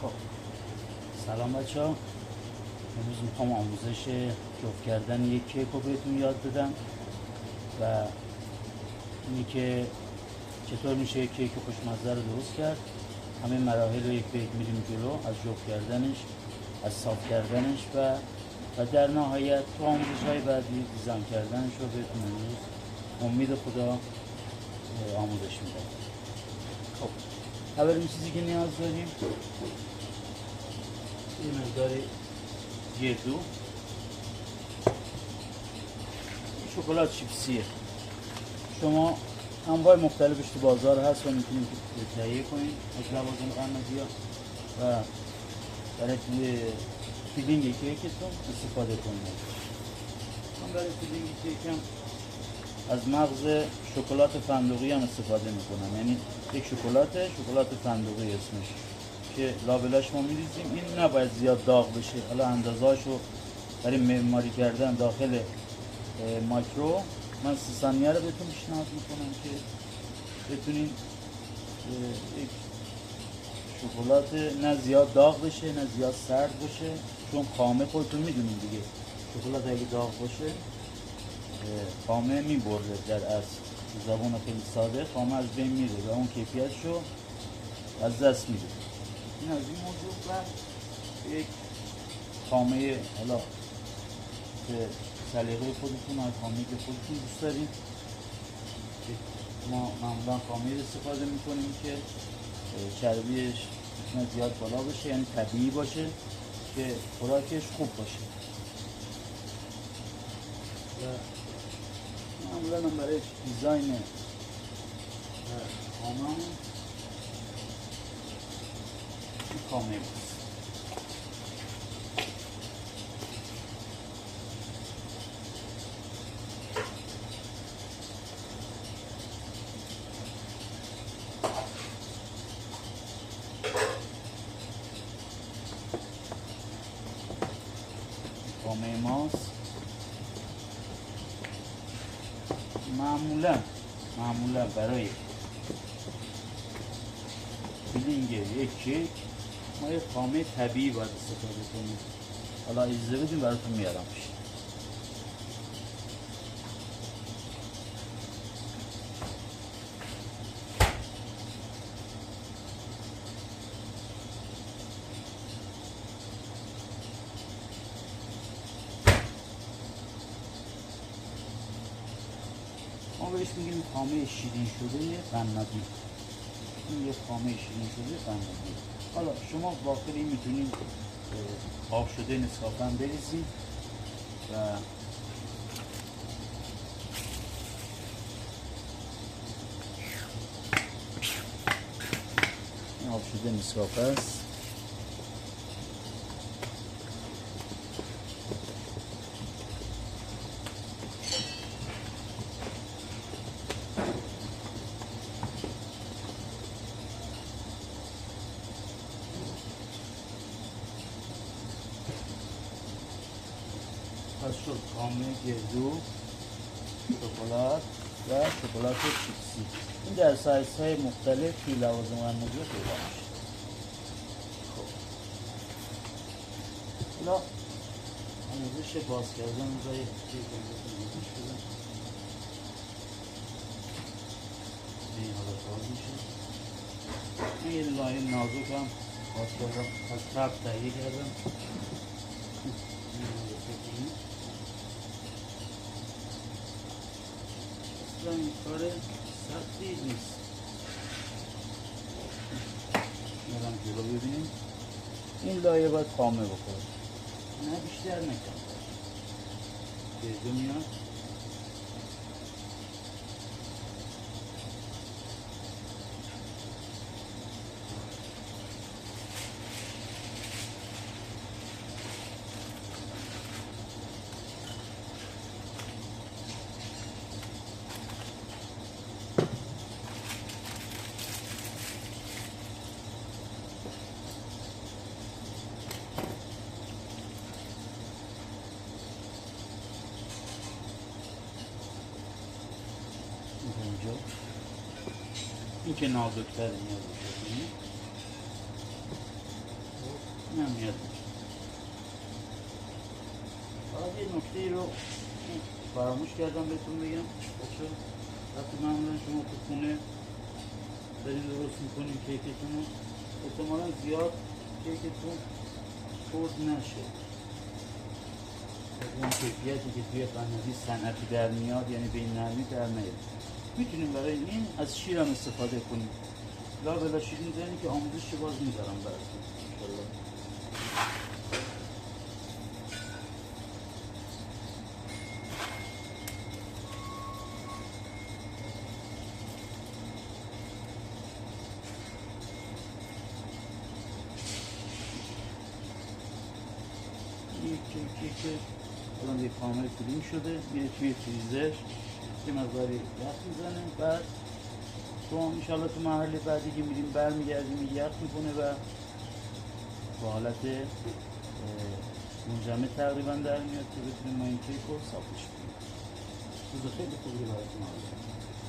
خب سلام بچه ها. امروز میخوام آموزش جفت کردن یک کیک رو بهتون یاد بدم و اینی که چطور میشه یک کیک خوشمزه رو درست کرد. همه مراحل رو یک به یک میریم جلو، از جفت کردنش، از صاف کردنش و در نهایت تو آموزش های بعدی دیزاین کردنش رو بهتون امروز امید خدا آموزش میدم. خب اولین چیزی که نیاز داریم یه مقداری گردو، شکلات چیپسیه. شما انواع مختلفش تو بازار هست و میتونید تهیه کنید از لوازم قرمزی ها و برای فیلینگ کیکتون استفاده کنید. من برای فیلینگ کیکم از مغز شکلات فندقی هم استفاده میکنم، یعنی یک شکلات فندقی اسمش که لابلاش ما میریزیم. این نباید زیاد داغ بشه. حالا اندازه‌اشو برای معماری کردن داخل مایکرو من 30 ثانیه رو بهتون پیشنهاد میکنم که بتونین یک شکلات نه زیاد داغ بشه نه زیاد سرد باشه، چون خامه خودتون میدونین دیگه شکلات اگه داغ باشه خامه میبره، در اصل زبان خیلی ساده خامه از بین میره و اون کیفیتشو از دست میده. این از این موضوع و یک خامه حالا که سلیقه خودتون از خامه‌ای که خودتون دوست دارید. ما معمولا خامه‌ای استفاده میکنیم که چربیش میتونه زیاد بالا باشه، یعنی طبیعی باشه که خوراکش خوب باشه. و معمولا هم برای دیزاین خامه این خامه باشه. خامه ماست. معمولا برای فیلینگ یک کیک ما یک خامه طبیعی باید استفاده کنیم. حالا اجازه بدیم براتون میارمش. ما بهش میگیم خامه شیرین شده قنادی. این یک خامه شیرین شده قنادی. حالا شما داخل این میتونید آب شده نسکافه بریزید و این آب شده نسکافه است. پس شد خامه گردو، شکلات و شکلات چیپسی. این در سایزهای مختلف توی لوازم قرمزی پیدا میشه. خب حالا آموزش باز کردن برای کیک آموزش بدم. این حالا باز میشه. این لایه نازک هم باز کردم، از قبل تهیه کردم. این کار سختی نیست. میرم جلو ببینیم. این لایه باید خامه بخوره، نه بیشتر نکن. گردو میاد. اینجا این که نازکتر میاد. اهمیت داشت. فقط یه نکته ای رو فراموش کردم بهتون بگم بچه، وقتی معمولا شما تو خونه دارین درست میکنین کیکتون رو، احتمالا زیاد کیکتون خرد نشه. از اون کیفیتی که توی قنادی صنعتی در میاد، یعنی به این نرمی در نیاد. میتونیم برای این از شیر هم استفاده کنیم. لا بلا شیر میزنی که آموزش باز میذارم براتون انشالله. کیک الان دیگه کامل کلیم شده، میره توی فریزر یه مقداری یخ میزنه. بعد تو انشالله تو مرحله بعدی که میریم برمیگردیم یخ میکنه و با حالت منجمد تقریبا در میاد که بتونیم ما این کیک رو صافش کنیم. روز خیلی خوبی براتون آرزو می‌کنم.